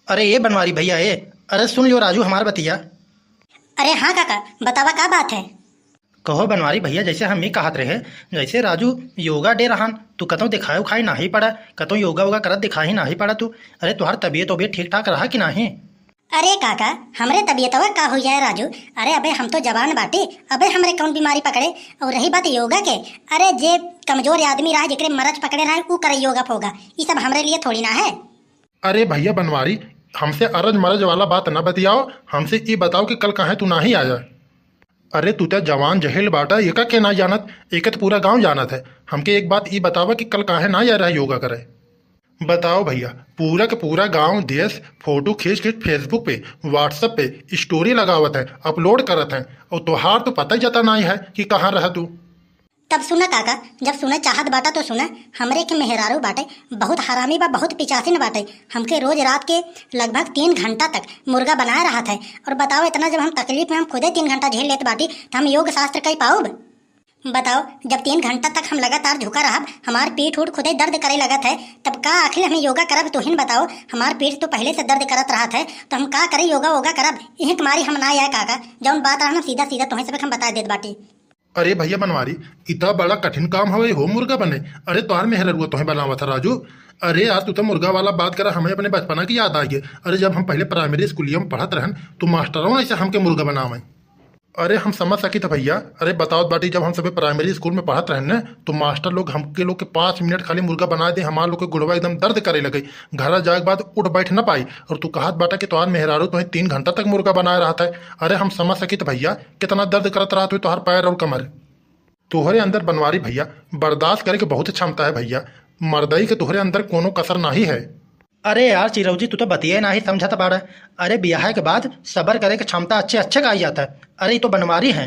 अरे ये बनवारी भैया ये। अरे सुन लियो राजू हमार बतिया। अरे हाँ काका, बतावा का बात है। कहो बनवारी भैया, जैसे हम ही कहत रहे, जैसे राजू योगा डे रहन तू कतौ दिखाए उखाई नाही पड़ा, कतौ योगा वोगा करत दिखाई नाही पड़ा तू। अरे तुहार तबीयत वबीयत ठीक ठाक रहा कि नहीं? अरे काका, हमरे तबीयतवा का हो जाए राजू। अरे अबे हम तो जवान बाटे, अबे हमरे कौन बीमारी पकड़े। और रही बात योगा के, अरे जे कमजोर आदमी रहा जेकरे मरज पकड़े रहा ऊ करे योगा फोगा, ये सब हमरे लिए थोड़ी ना है। अरे भैया बनवारी, हमसे अरज मरज वाला बात न बतियाओ, हमसे ये बताओ कि कल काहे तू नहीं आया। अरे तू तो जवान जहेल बाटा, एका के ना जानत, एक तो पूरा गांव जानत है। हमके एक बात ये बतावा कि कल काहे ना आ रहा योगा करे। बताओ भैया, पूरा का पूरा गांव देश फोटो खींच खींच फेसबुक पे व्हाट्सएप पे स्टोरी लगावत है, अपलोड करत है, और तोहार तो पता ही जाता नहीं है कि कहाँ रह तू। तब सुना काका, जब सुने चाहत बाटा तो सुना, हमरे के मेहरारू बाटे बहुत हरामी बा, बहुत पिचासीन बाटे। हमके रोज रात के लगभग 3 घंटा तक मुर्गा बनाए रहा था। और बताओ इतना जब हम तकलीफ में हम खुदे 3 घंटा झेल लेते बाटी, तो हम योग शास्त्र कही पाऊब? बताओ, जब 3 घंटा तक हम लगातार झुका रहा, हमार पीठ उठ खुदे दर्द करे लगत है, तब का आखिर हमें योगा करब? तो हिन बताओ, हमार पीठ तो पहले से दर्द करत रहा था, तो हम का करे योगा वोगा करब? यही कुमारी हम ना आए काका, जौन बात रहा सीधा सीधा तुम्हें सब हम बता देत बाटी। अरे भैया बनवारी, इतना बड़ा कठिन काम हवे हो मुर्गा बने। अरे तोहार मेहररुआ तुम्हें बनावा था राजू। अरे यार तू तो मुर्गा वाला बात करा, हमें अपने बचपना की याद आ गई। अरे जब हम पहले प्राइमरी स्कूलिया में पढ़त रहन तो मास्टरों ऐसे हमके मुर्गा बनावे। अरे हम समझ सकी था भैया। अरे बताओ बाटी, जब हम सभी प्राइमरी स्कूल में पढ़त रहन तो मास्टर लोग हमके लोग के 5 मिनट खाली मुर्गा बना दे, हमारे लोग के गुड़वा एकदम दर्द करे लगे, घर जाए के बाद उठ बैठ न पाई। और तू कहत बाटा कि तोहार मेहरारू तुम्हें 3 घंटा तक मुर्गा बनाए रहा था। अरे हम समझ सकी था भैया कितना दर्द करत रहा तुहार पैर और कमर। तुहरे अंदर बनवारी भैया बर्दाश्त करे के बहुत क्षमता है भैया, मर्दई के तुहरे अंदर कोनो कसर नहीं है। अरे यार चिरौजी, तू तो बतिया नहीं समझता पाड़ा। अरे ब्याह के बाद सबर करे की क्षमता अच्छे अच्छे का आ जाता है। अरे ये तो बनवारी है।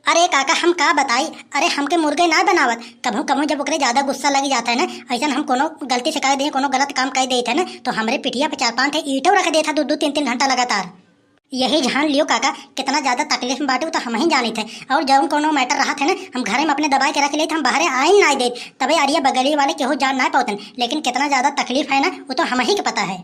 अरे काका हम का बताई, अरे हमके मुर्गे ना बनावत। कभू कभू जब ओकरे ज्यादा गुस्सा लग जाता है ना, ऐसा हम कोनो गलती से कह दे, कोनो गलत काम कह देते है ना, तो हमरे पिटिया पे 4-5 ईंटों रख देता 2-2 3-3 घंटा लगातार। यही जान लियो काका, कितना ज्यादा तकलीफ में बाटे तो हम ही जानी थे। और जब कोनो मैटर रहा थे ना, हम घरे में अपने दबाई के रख लेते, हम बाहर आई ना दे, तबे अड़िया बगली वाले केहू जान ना पाते। लेकिन कितना ज्यादा तकलीफ है ना, वो तो हम ही के पता है।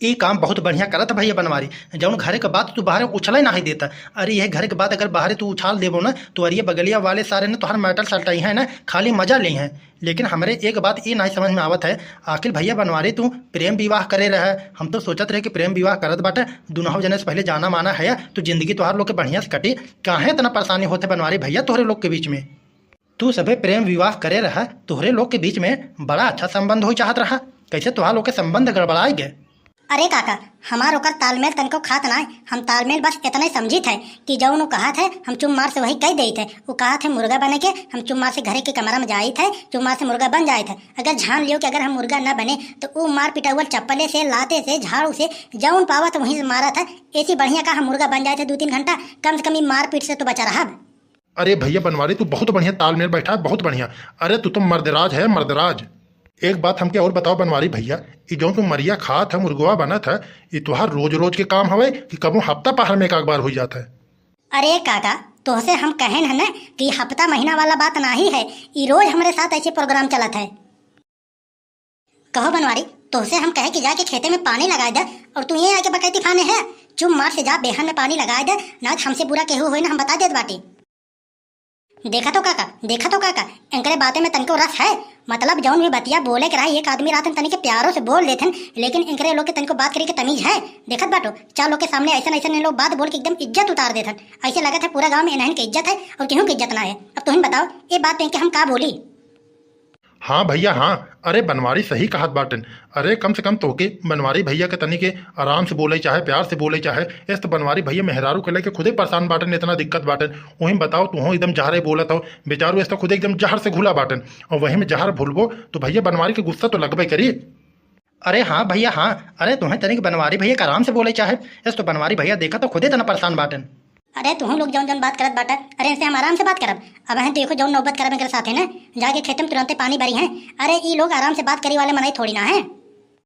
ये काम बहुत बढ़िया करत भैया बनवारी, जौन घरे के बात तू बाहर उछल ही नहीं देता। अरे यह घर के बात अगर बाहर तू उछाल देवो ना, तो अरे बगलिया वाले सारे ने तुहार मैटर सलटाई है ना, खाली मजा ली है। लेकिन हमारे एक बात ये नहीं समझ में आवत है, आखिर भैया बनवारी तू प्रेम विवाह करे रहे। हम तो सोचत रहे कि प्रेम विवाह करत बाटे, दोनों जने से पहले जाना माना है तो जिंदगी तुहार लोग के बढ़िया से कटी। काहे इतना परेशानी होते बनवारी भैया तोहरे लोग के बीच में? तू सभे प्रेम विवाह करे रहा, तोहरे लोग के बीच में बड़ा अच्छा संबंध हो चाहत रहा, कैसे तुहार लोग के संबंध गड़बड़ाए गए? अरे काका, हमार ओकर तालमेल तनको खात ना, हम तालमेल बस इतना ही समझी थे कि जौन कहा थे हम चुम्मार से वही कह दे थे। वो कहा थे मुर्गा बने के, हम चुम्मार से घरे के कमरा में जाए थे, चुम्मार से मुर्गा बन जाए थे। अगर जान लियो कि अगर हम मुर्गा न बने तो वो मार पिटावल चप्पले से, लाते से, झाड़ू से जौन पावा तो वहीं से मारा था। ऐसी बढ़िया का हम मुर्गा बन जाए थे 2-3 घंटा, कम से कम मार पीट से तो बचा रहा। अरे भैया बनवारी, तू बहुत बढ़िया तालमेल बैठा है, बहुत बढ़िया। अरे तू तो मर्दराज है, मर्दराज। एक बात हमके और बताओ बनवारी भैया, ये जो तू मरिया खात है, मुर्गवा बना था, ये तुहार रोज रोज के काम हवे कि कबो हफ्ता पहर में एक बार हो जाता है? अरे काका, तोहसे हम कहें है ना कि हफ्ता महीना वाला बात नहीं है, ये रोज हमारे साथ ऐसे प्रोग्राम चलत है। कहो बनवारी, तोहसे हम कहे कि जाके खेते में पानी लगा दे, और तू ये आके बकैती फाने है। चुम मार से जा बेहन में पानी लगा दे, ना हमसे बुरा केहू होए ना, हम बता देत बाटी। देखा तो काका, देखा तो काका, इनकरे बातें में तनको रस है। मतलब जौन भी बतिया बोले के रहा, एक आदमी रात तनिक प्यारों से बोल देते, लेकिन इनकरे लोग के तनको बात करे के तमीज है। देखत बाटो, 4 लोग के सामने ऐसा ऐसा लोग बात बोल के एकदम इज्जत उतार देते। ऐसे लगा था पूरा गांव में इन्हन की इज्जत है और केहू की इज्जत ना है। अब तुम बताओ ये बात पे हम का बोली? हाँ भैया हाँ। अरे बनवारी सही कहत बाटन। अरे कम से कम तोके बनवारी भैया के तनी के आराम से बोले चाहे प्यार से बोले चाहे, इस तो बनवारी भैया मेहरारू के लेके खुदे परेशान बाटन, इतना दिक्कत बाटन। वहीं बताओ तू एकदम जहर बोलत हो, बेचारू इस तो खुद एकदम जहर से घुला बाटन, और वहीं में जहर भूलबो तो भैया बनवारी के गुस्सा तो लगबे करी। अरे हाँ भैया हाँ। अरे तुम्हें तनिक बनवारी भैया का आराम से बोले चाहे, इस तो बनवारी भैया देखा तो खुदे तना परेशान बाटन। अरे तुम लोग जौन जौन बात करत बाटा, अरे इनसे हम आराम से बात करब। अब हैं देखो जौन नौबत करब इनके साथ है ना, जाके खेत में तुरंत पानी भरी है। अरे ये लोग आराम से बात करी वाले मनाई थोड़ी ना है।